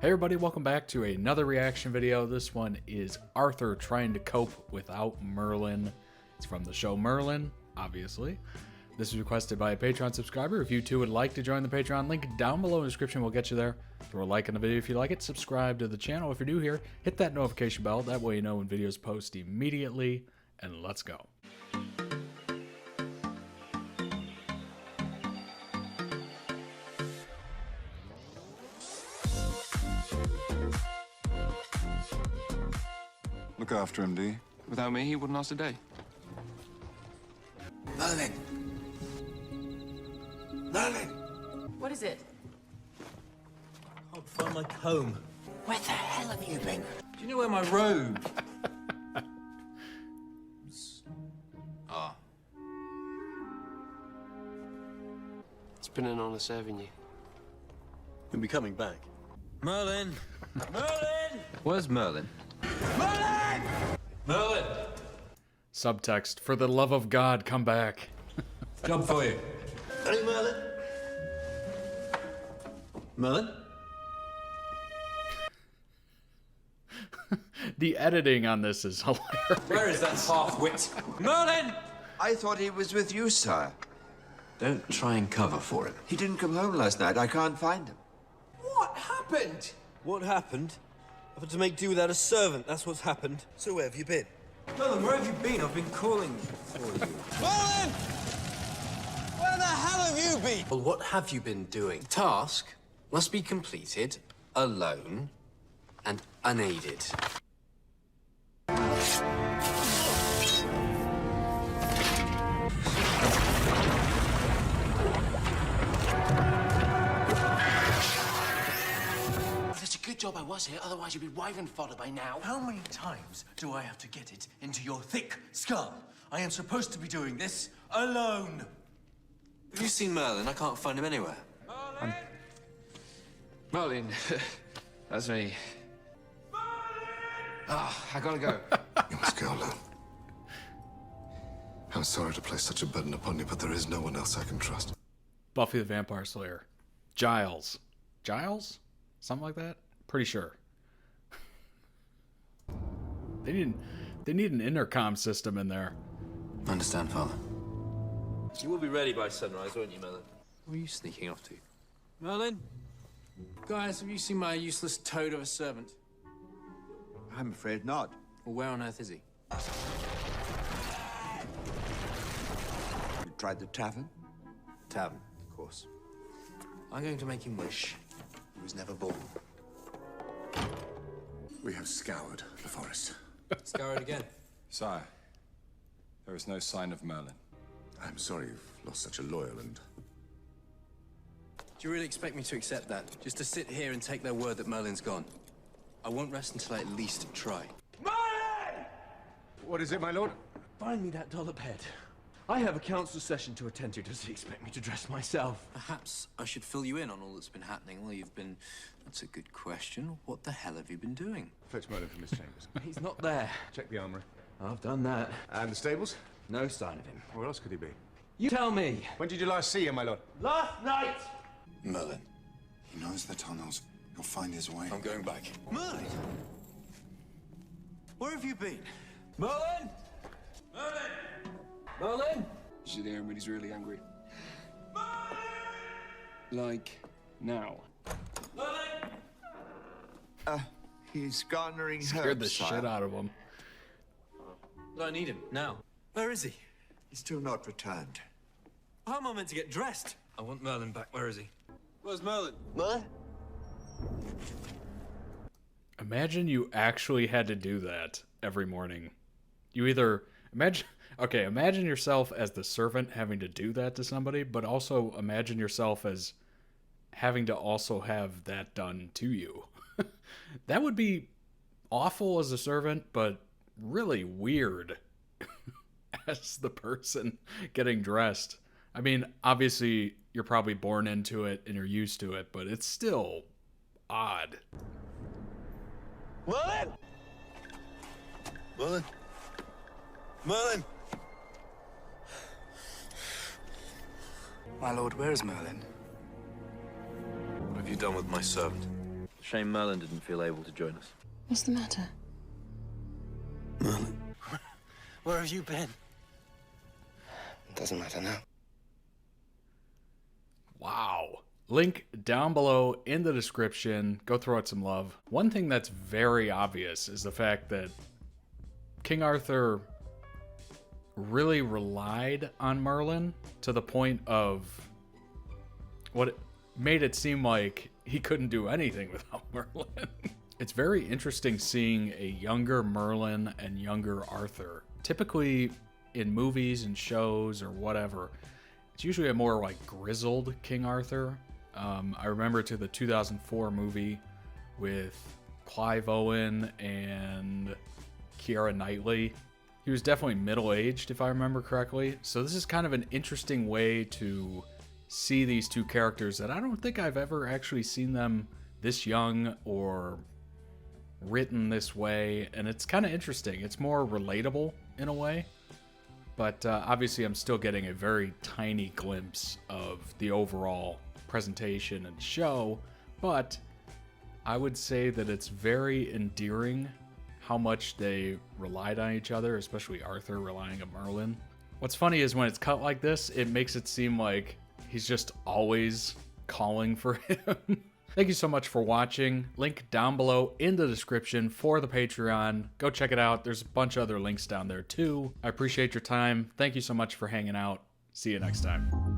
Hey everybody, welcome back to another reaction video. This one is Arthur trying to cope without Merlin. It's from the show Merlin, obviously. This was requested by a Patreon subscriber. If you too would like to join the Patreon, link down below in the description will get you there. Throw a like on the video if you like it. Subscribe to the channel if you're new here. Hit that notification bell. That way you know when videos post immediately. And let's go. Look after him, D. Without me, he wouldn't last a day. Merlin! Merlin! What is it? Can't find my comb. Where the hell have you been? Do you know where my robe? It's been an honor serving you. You'll be coming back. Merlin! Merlin! Where's Merlin? Merlin! Merlin! Subtext, for the love of God, come back. Job for you. Hey, Merlin! Merlin? The editing on this is hilarious. Where is that half-wit? Merlin! I thought he was with you, sire. Don't try and cover for him. He didn't come home last night. I can't find him. What happened? What happened? I've had to make do without a servant. That's what's happened. So where have you been? Merlin, where have you been? I've been calling for you. Merlin! Where the hell have you been? Well, what have you been doing? Task must be completed alone and unaided. Good job I was here, otherwise you'd be wyvern fodder by now. How many times do I have to get it into your thick skull? I am supposed to be doing this alone. Have you seen Merlin? I can't find him anywhere. Merlin, that's me. I gotta go. You must go alone. I'm sorry to place such a burden upon you, but there is no one else I can trust. Buffy the Vampire Slayer. Giles. Giles? Something like that? Pretty sure. They need an intercom system in there. Understand, Father. You will be ready by sunrise, won't you, Merlin? Where are you sneaking off to? Merlin? Guys, have you seen my useless toad of a servant? I'm afraid not. Well, where on earth is he? You tried the tavern? Tavern, of course. I'm going to make him wish he was never born. We have scoured the forest. Scour it again. Sire, there is no sign of Merlin. I'm sorry you've lost such a loyal and... Do you really expect me to accept that? Just to sit here and take their word that Merlin's gone? I won't rest until I at least try. Merlin! What is it, my lord? Find me that dollop head. I have a council session to attend to. Does he expect me to dress myself? Perhaps I should fill you in on all that's been happening while you've been... That's a good question. What the hell have you been doing? Fetch Merlin from his chambers. He's not there. Check the armory. I've done that. And the stables? No sign of him. Where else could he be? You tell me. When did you last see him, my lord? Last night! Merlin. He knows the tunnels. He'll find his way. I'm going back. Merlin! Where have you been? Merlin! Merlin! Merlin! You should hear him when he's really angry. Like now. He's garnering Scared herbs, the sire. shit out of him. But I need him now. Where is he? He's still not returned. How am I meant to get dressed? I want Merlin back. Where is he? Where's Merlin? Merlin? Imagine you actually had to do that every morning. You either imagine yourself as the servant having to do that to somebody, but also imagine yourself as having to also have that done to you. That would be awful as a servant, but really weird as the person getting dressed. I mean, obviously you're probably born into it and you're used to it, but it's still odd. Merlin! Merlin! Merlin! My lord, where is Merlin? What have you done with my servant? Shame Merlin didn't feel able to join us. What's the matter? Merlin. Where have you been? It doesn't matter now. Wow. Link down below in the description. Go throw it some love. One thing that's very obvious is the fact that King Arthur really relied on Merlin to the point of what made it seem like he couldn't do anything without Merlin. It's very interesting seeing a younger Merlin and younger Arthur. Typically in movies and shows or whatever, it's usually a more like grizzled King Arthur. I remember to the 2004 movie with Clive Owen and Keira Knightley. He was definitely middle-aged, if I remember correctly. So this is kind of an interesting way to see these two characters that I don't think I've ever actually seen them this young or written this way. And it's kind of interesting. It's more relatable in a way. But obviously I'm still getting a very tiny glimpse of the overall presentation and show. But I would say that it's very endearing how much they relied on each other, especially Arthur relying on Merlin. What's funny is when it's cut like this, it makes it seem like he's just always calling for him. Thank you so much for watching. Link down below in the description for the Patreon. Go check it out. There's a bunch of other links down there too. I appreciate your time. Thank you so much for hanging out. See you next time.